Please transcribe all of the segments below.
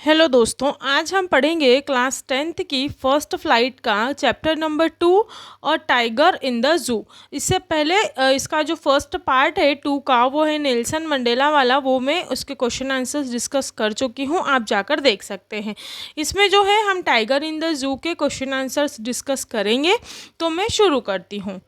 Hello दोस्तों, आज हम पढ़ेंगे क्लास 10th की फर्स्ट फ्लाइट का चैप्टर नंबर 2 और टाइगर इन द जू। इससे पहले इसका जो फर्स्ट पार्ट है 2 का वो है नेल्सन मंडेला वाला, वो मैं उसके क्वेश्चन आंसर्स डिस्कस कर चुकी हूँ, आप जाकर देख सकते हैं। इसमें जो है हम टाइगर इन द जू के क्वेश्चन आंसर्स डिस्कस करेंगे, तो मैं शुरू करती हूँ।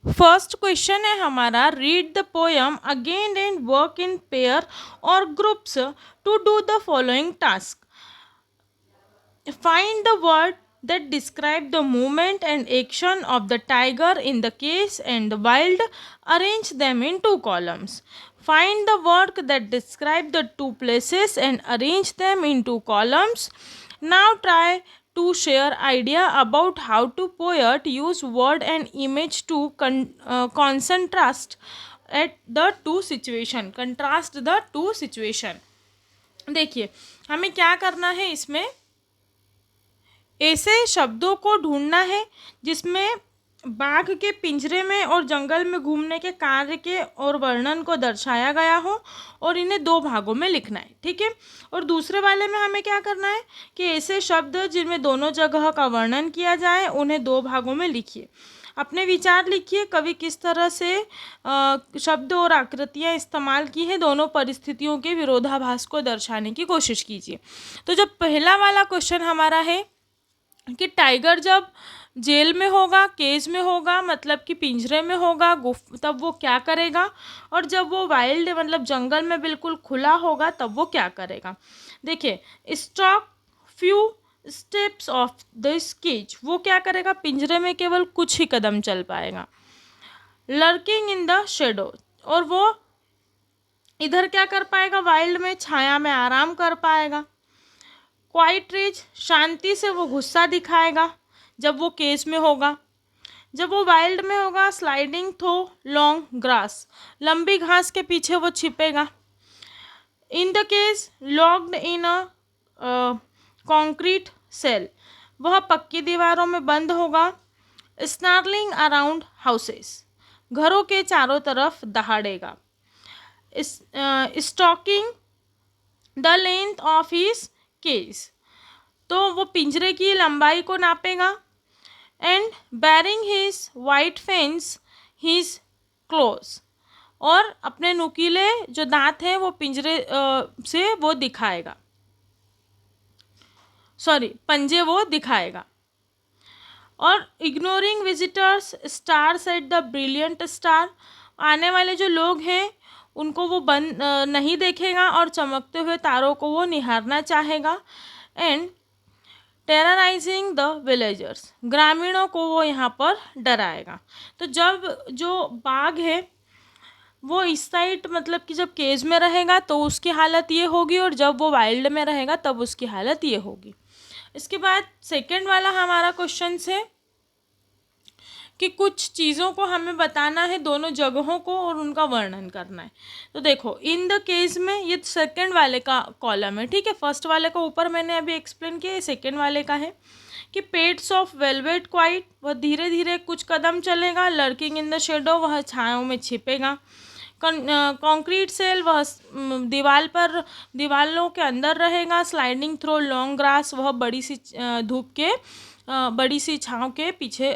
फर्स्ट क्वेश्चन है हमारा, read the poem again and work in pair or groups to do the following task. Find the word that describe the movement and action of the tiger in the cage and the wild. Arrange them in 2 columns. Find the word that describe the 2 places and arrange them in 2 columns. Now try to share idea about how to poet use word and image to contrast at the 2 situation. Contrast the 2 situation. देखिए हमें क्या करना है, इसमें ऐसे शब्दों को ढूंढना है जिसमें बाघ के पिंजरे में और जंगल में घूमने के कार्य के और वर्णन को दर्शाया गया हो, और इन्हें 2 भागों में लिखना है, ठीक है। और दूसरे वाले में हमें क्या करना है कि ऐसे शब्द जिनमें दोनों जगह का वर्णन किया जाए उन्हें 2 भागों में लिखिए। अपने विचार लिखिए, कवि किस तरह से शब्द और आकृतियाँ इस्तेमाल की है, दोनों परिस्थितियों के विरोधाभास को दर्शाने की कोशिश कीजिए। तो जब पहला वाला क्वेश्चन हमारा है कि टाइगर जब जेल में होगा, केज में होगा, मतलब कि पिंजरे में होगा, तब वो क्या करेगा, और जब वो वाइल्ड मतलब जंगल में बिल्कुल खुला होगा तब वो क्या करेगा। देखिए, stock few steps of this cage, वो क्या करेगा, पिंजरे में केवल कुछ ही कदम चल पाएगा। लर्किंग इन द शेडो, और वो इधर क्या कर पाएगा, वाइल्ड में छाया में आराम कर पाएगा। क्वाइट रेज, शांति से वो गुस्सा दिखाएगा जब वो केज में होगा। जब वो वाइल्ड में होगा, स्लाइडिंग थ्रो लॉन्ग ग्रास, लंबी घास के पीछे वो छिपेगा। In the cage locked in a concrete cell, वह पक्की दीवारों में बंद होगा। स्नार्लिंग अराउंड हाउसेस, घरों के चारों तरफ दहाड़ेगा। Stalking the length of his cage, तो वो पिंजरे की लंबाई को नापेगा। And baring his white fangs his claws, और अपने नुकीले जो दांत हैं वो पिंजरे से वो दिखाएगा, पंजे वो दिखाएगा। और ignoring visitors stars at the brilliant star, आने वाले जो लोग हैं उनको वो नहीं देखेगा और चमकते हुए तारों को वो निहारना चाहेगा। एंड टेरराइजिंग द विलेजर्स, ग्रामीणों को वो यहाँ पर डराएगा। तो जब जो बाघ है वो इस साइड मतलब कि जब केज में रहेगा तो उसकी हालत ये होगी, और जब वो वाइल्ड में रहेगा तब उसकी हालत ये होगी। इसके बाद सेकंड वाला हमारा क्वेश्चन है कि कुछ चीज़ों को हमें बताना है, दोनों जगहों को, और उनका वर्णन करना है। तो देखो, इन द केस में ये सेकंड वाले का कॉलम है, ठीक है। फर्स्ट वाले का ऊपर मैंने अभी एक्सप्लेन किया, ये सेकंड वाले का है कि पेट्स ऑफ वेलवेट क्वाइट, वह धीरे धीरे कुछ कदम चलेगा। लर्किंग इन द शेडो, वह छायाओं में छिपेगा। कंक्रीट सेल, वह दीवालों के अंदर रहेगा। स्लाइडिंग थ्रो लॉन्ग ग्रास, वह बड़ी सी धूप के बड़ी सी छाँव के पीछे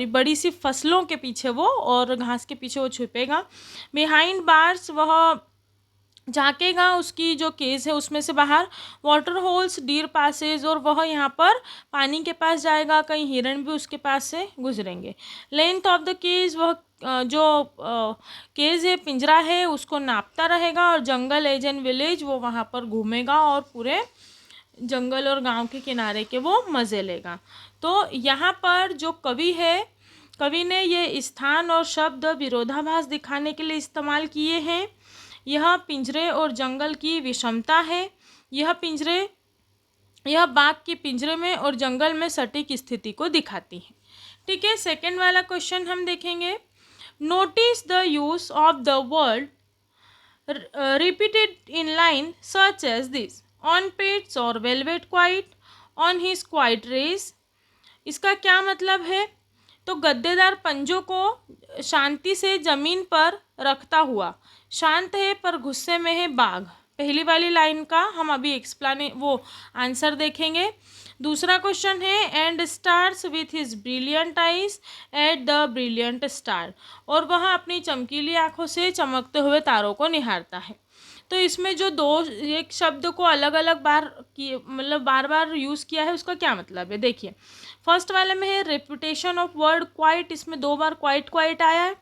बड़ी सी फसलों के पीछे वो और घास के पीछे वो छुपेगा। बिहाइंड बार्स, वह झाँकेगा उसकी जो केज है उसमें से बाहर। वाटर होल्स, डीर पासेज, और वह यहाँ पर पानी के पास जाएगा, कहीं हिरण भी उसके पास से गुजरेंगे। लेंथ ऑफ द केज, वह जो केज है, पिंजरा है, उसको नापता रहेगा। और जंगल एज एंड विलेज, वो वहाँ पर घूमेगा और पूरे जंगल और गांव के किनारे के वो मज़े लेगा। तो यहाँ पर जो कवि है, कवि ने ये स्थान और शब्द विरोधाभास दिखाने के लिए इस्तेमाल किए हैं। यह पिंजरे और जंगल की विषमता है। यह बाघ के पिंजरे में और जंगल में सटीक स्थिति को दिखाती है, ठीक है। सेकंड वाला क्वेश्चन हम देखेंगे। Notice the use of the word repeated in line such as this: on pets or velvet quiet, on his quiet race। इसका क्या मतलब है, तो गद्देदार पंजों को शांति से जमीन पर रखता हुआ, शांत है पर गुस्से में है बाघ, पहली वाली लाइन का हम अभी वो आंसर देखेंगे। दूसरा क्वेश्चन है and stars with his brilliant eyes at the brilliant star, और वह अपनी चमकीली आंखों से चमकते हुए तारों को निहारता है। तो इसमें जो दो एक शब्द को अलग अलग बार की मतलब बार बार यूज़ किया है उसका क्या मतलब है, देखिए। फर्स्ट वाले में है रेपुटेशन ऑफ वर्ड क्वाइट, इसमें 2 बार क्वाइट क्वाइट आया है।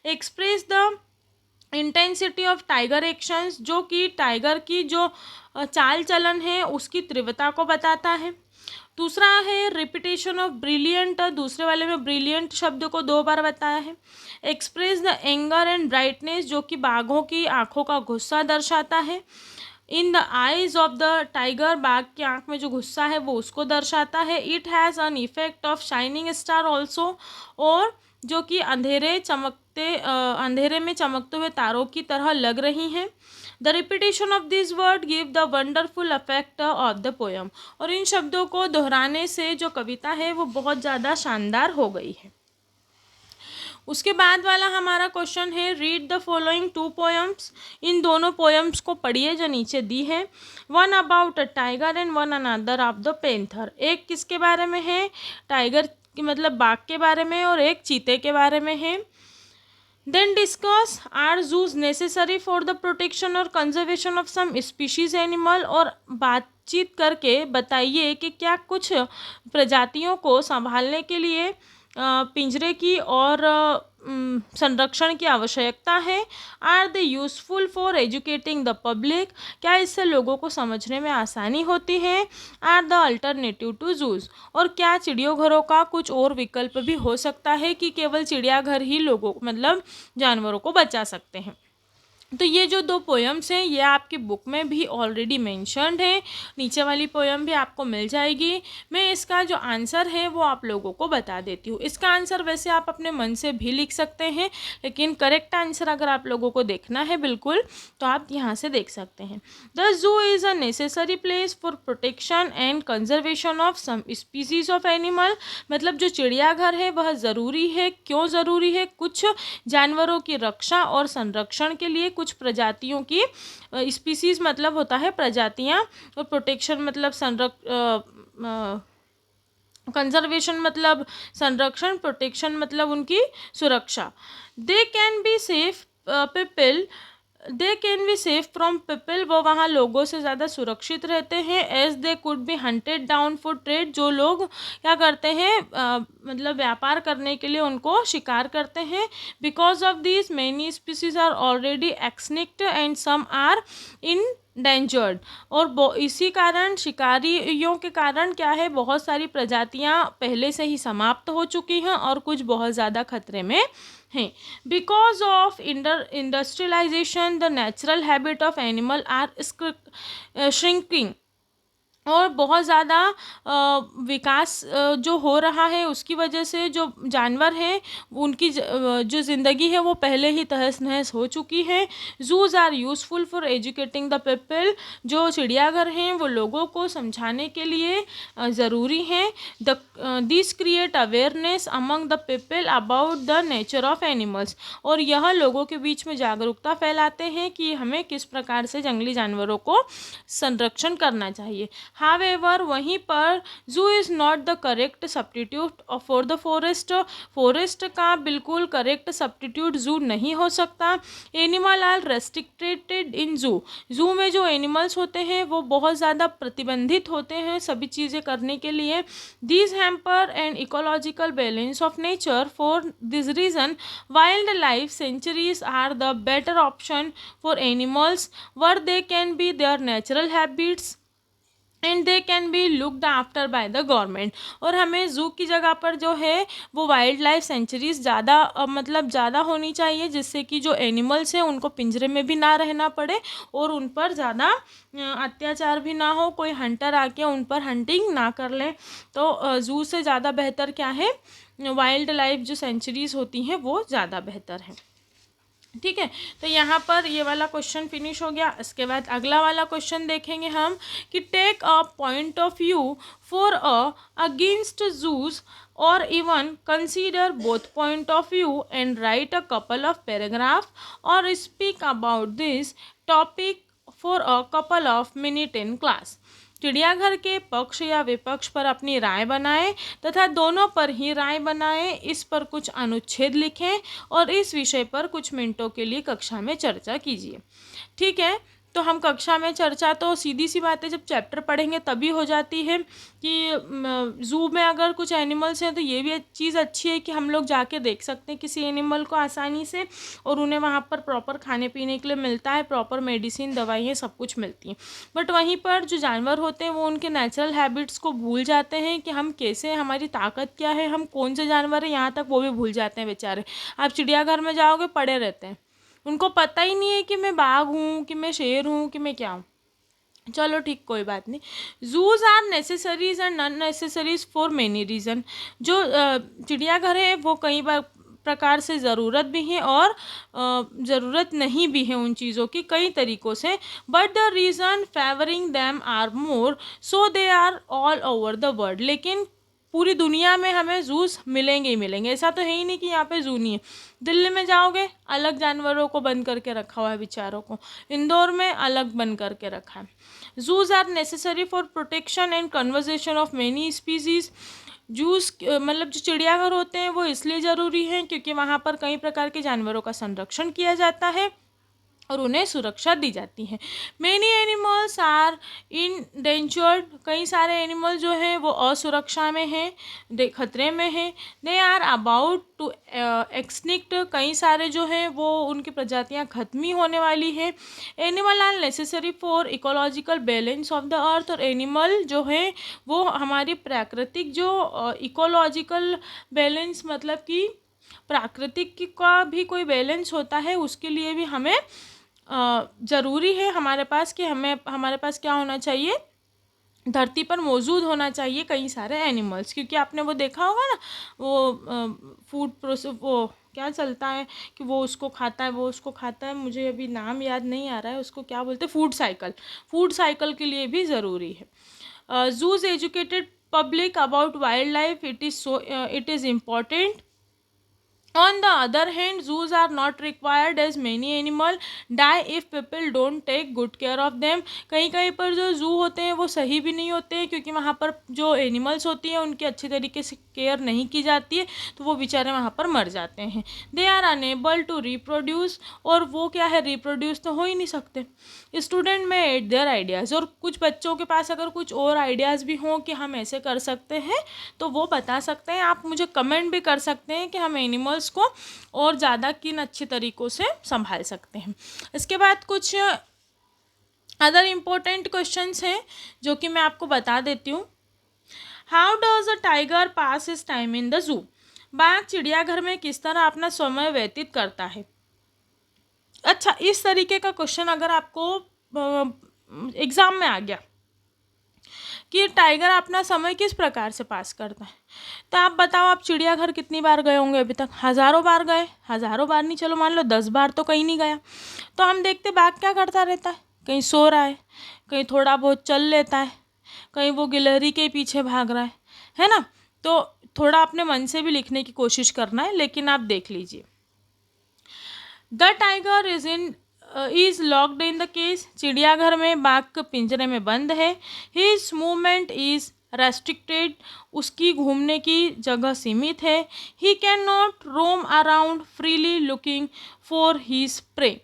Express the intensity of tiger actions, जो कि टाइगर की जो चाल चलन है उसकी तीव्रता को बताता है। दूसरा है रिपीटेशन ऑफ ब्रिलियंट, दूसरे वाले में ब्रिलियंट शब्द को 2 बार बताया है। Express the anger and brightness, जो कि बाघों की आंखों का गुस्सा दर्शाता है। In the eyes of the tiger, बाघ की आंख में जो गुस्सा है वो उसको दर्शाता है। It has an effect of shining star also, और जो कि अंधेरे में चमकते हुए तारों की तरह लग रही हैं। The repetition of this word give the wonderful affect of the poem, और इन शब्दों को दोहराने से जो कविता है वो बहुत ज़्यादा शानदार हो गई है। उसके बाद वाला हमारा क्वेश्चन है रीड द फॉलोइंग 2 पोएम्स, इन दोनों पोएम्स को पढ़िए जो नीचे दी है। One about a tiger and one another of the panther, एक किसके बारे में है, टाइगर की मतलब बाघ के बारे में, और एक चीते के बारे में है। Then discuss are zoos necessary for the protection और conservation of some species animal, और बातचीत करके बताइए कि क्या कुछ प्रजातियों को संभालने के लिए पिंजरे की और संरक्षण की आवश्यकता है। Are they useful for educating the public, क्या इससे लोगों को समझने में आसानी होती है। Are the alternative to zoos, और क्या चिड़ियोघरों का कुछ और विकल्प भी हो सकता है कि केवल चिड़ियाघर ही लोगों मतलब जानवरों को बचा सकते हैं। तो ये जो 2 पोएम्स हैं ये आपकी बुक में भी ऑलरेडी मेंशन्ड है, नीचे वाली पोएम भी आपको मिल जाएगी। मैं इसका जो आंसर है वो आप लोगों को बता देती हूँ। इसका आंसर वैसे आप अपने मन से भी लिख सकते हैं, लेकिन करेक्ट आंसर अगर आप लोगों को देखना है बिल्कुल तो आप यहाँ से देख सकते हैं। The zoo is a necessary place for protection and conservation of some species of animal, मतलब जो चिड़ियाघर है वह ज़रूरी है। क्यों ज़रूरी है, कुछ जानवरों की रक्षा और संरक्षण के लिए, कुछ प्रजातियों की स्पीसीज मतलब होता है प्रजातियां, और प्रोटेक्शन मतलब कंजर्वेशन मतलब संरक्षण, प्रोटेक्शन मतलब उनकी सुरक्षा। They can be safe people, they can be safe from people, वो वहाँ लोगों से ज़्यादा सुरक्षित रहते हैं। As they could be hunted down for trade, जो लोग क्या करते हैं मतलब व्यापार करने के लिए उनको शिकार करते हैं। Because of this many species are already extinct and some are endangered, और इसी कारण शिकारियों के कारण क्या है बहुत सारी प्रजातियां पहले से ही समाप्त हो चुकी हैं और कुछ बहुत ज़्यादा खतरे में हैं। Because of industrialisation the natural habit of animal are shrinking, और बहुत ज़्यादा विकास जो हो रहा है उसकी वजह से जो जानवर हैं उनकी जो ज़िंदगी है वो पहले ही तहस नहस हो चुकी है। Zoos are useful for educating the people, जो चिड़ियाघर हैं वो लोगों को समझाने के लिए ज़रूरी हैं। This create awareness among the people about the nature of animals, और यह लोगों के बीच में जागरूकता फैलाते हैं कि हमें किस प्रकार से जंगली जानवरों को संरक्षण करना चाहिए। हावेवर वहीं पर जू is not the correct substitute for the forest, forest का बिल्कुल करेक्ट सब्स्टिट्यूट जू नहीं हो सकता। एनिमल आर रेस्ट्रिक्टेड इन जू, जू में जो एनिमल्स होते हैं वो बहुत ज़्यादा प्रतिबंधित होते हैं सभी चीज़ें करने के लिए। These hamper and ecological balance of nature, for this reason wildlife sanctuaries are the better option for animals where they can be their natural habits and they can be looked after by the government, और हमें zoo की जगह पर जो है वो wild life sanctuaries ज़्यादा मतलब ज़्यादा होनी चाहिए, जिससे कि जो एनिमल्स हैं उनको पिंजरे में भी ना रहना पड़े और उन पर ज़्यादा अत्याचार भी ना हो, कोई हंटर आके उन पर हंटिंग ना कर ले। तो ज़ू से ज़्यादा बेहतर क्या है, वाइल्ड लाइफ जो सेंचुरीज होती हैं वो ज़्यादा बेहतर है। ठीक है, तो यहाँ पर ये वाला क्वेश्चन फिनिश हो गया। इसके बाद अगला वाला क्वेश्चन देखेंगे हम कि take a point of view for against zoos और even consider both point of view and write a couple of paragraph और speak about this topic for a couple of minute in class. चिड़ियाघर के पक्ष या विपक्ष पर अपनी राय बनाएं तथा दोनों पर ही राय बनाएं, इस पर कुछ अनुच्छेद लिखें और इस विषय पर कुछ मिनटों के लिए कक्षा में चर्चा कीजिए। ठीक है, तो हम कक्षा में चर्चा तो सीधी सी बात है, जब चैप्टर पढ़ेंगे तभी हो जाती है कि ज़ू में अगर कुछ एनिमल्स हैं तो ये भी चीज़ अच्छी है कि हम लोग जाके देख सकते हैं किसी एनिमल को आसानी से, और उन्हें वहाँ पर प्रॉपर खाने पीने के लिए मिलता है, प्रॉपर मेडिसिन, दवाइयाँ सब कुछ मिलती हैं। बट वहीं पर जो जानवर होते हैं वो उनके नेचुरल हैबिट्स को भूल जाते हैं कि हम कैसे, हमारी ताकत क्या है, हम कौन से जानवर हैं, यहाँ तक वो भी भूल जाते हैं बेचारे। आप चिड़ियाघर में जाओगे पड़े रहते हैं, उनको पता ही नहीं है कि मैं बाघ हूँ, कि मैं शेर हूँ, कि मैं क्या हूँ। चलो ठीक, कोई बात नहीं। Zoos are necessaries and non necessaries for many reason. जो चिड़ियाघर है वो कई बार प्रकार से ज़रूरत भी है और ज़रूरत नहीं भी है उन चीज़ों की कई तरीक़ों से, but the reason favouring them are more, so they are all over the world. लेकिन पूरी दुनिया में हमें जूस मिलेंगे ही मिलेंगे, ऐसा तो है ही नहीं कि यहाँ पे जू नहीं है। दिल्ली में जाओगे अलग जानवरों को बंद करके रखा हुआ है बेचारों को, इंदौर में अलग बंद करके रखा है। Zoos are necessary for protection and conversation of many species. Zoos मतलब जो चिड़ियाघर होते हैं वो इसलिए ज़रूरी हैं क्योंकि वहाँ पर कई प्रकार के जानवरों का संरक्षण किया जाता है और उन्हें सुरक्षा दी जाती है। Many animals are endangered. कई सारे एनिमल जो हैं वो असुरक्षा में हैं, खतरे में हैं। They are about to extinct. कई सारे जो हैं वो उनकी प्रजातियां खत्म ही होने वाली हैं। Animal are necessary for ecological balance of the earth. और एनिमल जो है वो हमारी प्राकृतिक जो इकोलॉजिकल बैलेंस, मतलब कि प्राकृतिक का भी कोई बैलेंस होता है, उसके लिए भी हमें ज़रूरी है हमारे पास कि हमारे पास क्या होना चाहिए, धरती पर मौजूद होना चाहिए कई सारे एनिमल्स। क्योंकि आपने वो देखा होगा ना, वो फूड प्रोसेस, वो क्या चलता है कि वो उसको खाता है, वो उसको खाता है, मुझे अभी नाम याद नहीं आ रहा है, उसको क्या बोलते हैं, फूड साइकिल। फूड साइकिल के लिए भी ज़रूरी है। Zoos educated public about wild life, it is important. On the other hand, zoos are not required as many animal die if people don't take good care of them। कहीं कहीं पर जो जू होते हैं वो सही भी नहीं होते हैं क्योंकि वहाँ पर जो एनिमल्स होती हैं उनकी अच्छी तरीके से केयर नहीं की जाती है, तो वो बेचारे वहाँ पर मर जाते हैं। They are unable to reproduce. और वो क्या है, रिप्रोड्यूस तो हो ही नहीं सकते। स्टूडेंट में एट देयर आइडियाज़। और कुछ बच्चों के पास अगर कुछ और आइडियाज़ भी हों कि हम ऐसे कर सकते हैं तो वो बता सकते हैं। आप मुझे कमेंट भी कर सकते हैं कि हम एनिमल्स को और ज़्यादा किन अच्छे तरीक़ों से संभाल सकते हैं। इसके बाद कुछ अदर इम्पोर्टेंट क्वेश्चंस हैं जो कि मैं आपको बता देती हूँ। How does a tiger pass his time in the zoo. बाघ चिड़ियाघर में किस तरह अपना समय व्यतीत करता है। अच्छा, इस तरीके का क्वेश्चन अगर आपको एग्ज़ाम में आ गया कि टाइगर अपना समय किस प्रकार से पास करता है, तो आप बताओ, आप चिड़ियाघर कितनी बार गए होंगे अभी तक? हज़ारों बार गए। हज़ारों बार नहीं, चलो मान लो 10 बार तो कहीं नहीं गया। तो हम देखते बाघ क्या करता रहता है, कहीं सो रहा है, कहीं थोड़ा बहुत चल लेता है, कहीं वो गिलहरी के पीछे भाग रहा है ना। तो थोड़ा अपने मन से भी लिखने की कोशिश करना है, लेकिन आप देख लीजिए। The tiger is locked in the cage. चिड़ियाघर में बाघ पिंजरे में बंद है। His movement is restricted. उसकी घूमने की जगह सीमित है। He can not roam around freely looking for his prey.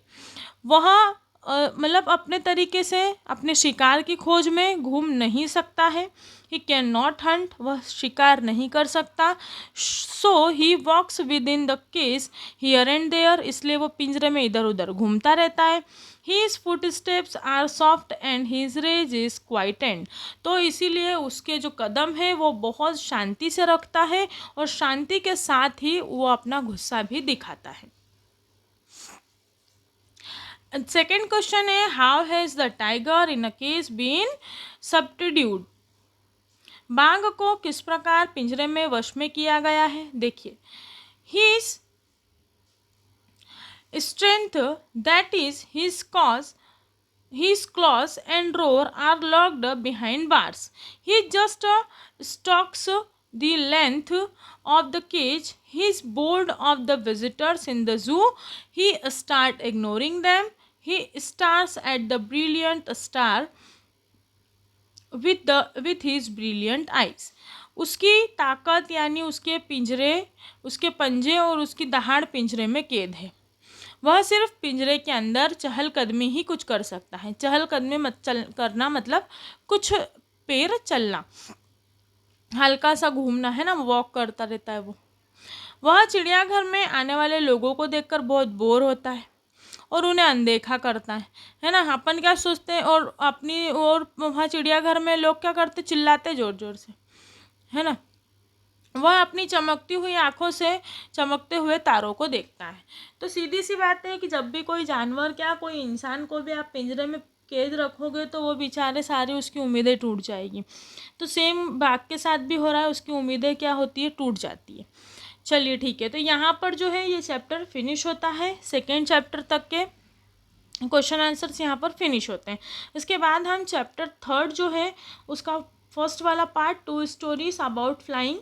वह मतलब अपने तरीके से अपने शिकार की खोज में घूम नहीं सकता है। He can not hunt. वह शिकार नहीं कर सकता। So he walks within the cage here and there. इसलिए वो पिंजरे में इधर उधर घूमता रहता है। His foot steps are soft and his rage is quiet and. तो इसीलिए उसके जो कदम है वो बहुत शांति से रखता है और शांति के साथ ही वो अपना गुस्सा भी दिखाता है। सेकेंड क्वेश्चन है, how has the tiger in a cage been subdued. बाघ को किस प्रकार पिंजरे में वश में किया गया है। देखिए, his strength, that is his cause, his claws and roar are locked behind bars. He just stalks the length of the cage. He is bored of the visitors in the zoo. He start ignoring them. He stars at the brilliant star with his brilliant eyes. उसकी ताकत यानी उसके पिंजरे, उसके पंजे और उसकी दहाड़ पिंजरे में कैद है। वह सिर्फ पिंजरे के अंदर चहलकदमी ही कुछ कर सकता है। चहलकदमी करना मतलब कुछ पैर चलना, हल्का सा घूमना, है ना, वॉक करता रहता है वो। वह चिड़ियाघर में आने वाले लोगों को देखकर बहुत बोर होता है और उन्हें अनदेखा करता है ना। अपन क्या सोचते हैं, और अपनी और वहाँ चिड़ियाघर में लोग क्या करते, चिल्लाते ज़ोर ज़ोर से, है ना। वह अपनी चमकती हुई आँखों से चमकते हुए तारों को देखता है। तो सीधी सी बात है कि जब भी कोई जानवर, क्या कोई इंसान को भी आप पिंजरे में कैद रखोगे तो वो बेचारे सारी उसकी उम्मीदें टूट जाएगी। तो सेम बाघ के साथ भी हो रहा है, उसकी उम्मीदें क्या होती है, टूट जाती है। चलिए ठीक है, तो यहाँ पर जो है ये चैप्टर फिनिश होता है। सेकेंड चैप्टर तक के क्वेश्चन आंसर्स यहाँ पर फिनिश होते हैं। इसके बाद हम चैप्टर थर्ड जो है उसका फर्स्ट वाला पार्ट 2 स्टोरीज अबाउट फ्लाइंग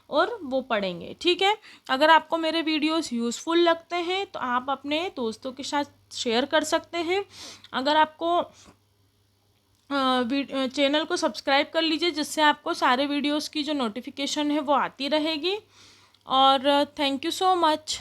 और वो पढ़ेंगे। ठीक है, अगर आपको मेरे वीडियोस यूज़फुल लगते हैं तो आप अपने दोस्तों के साथ शेयर कर सकते हैं। अगर आपको चैनल को सब्सक्राइब कर लीजिए, जिससे आपको सारे वीडियोस की जो नोटिफिकेशन है वो आती रहेगी। और थैंक यू सो मच।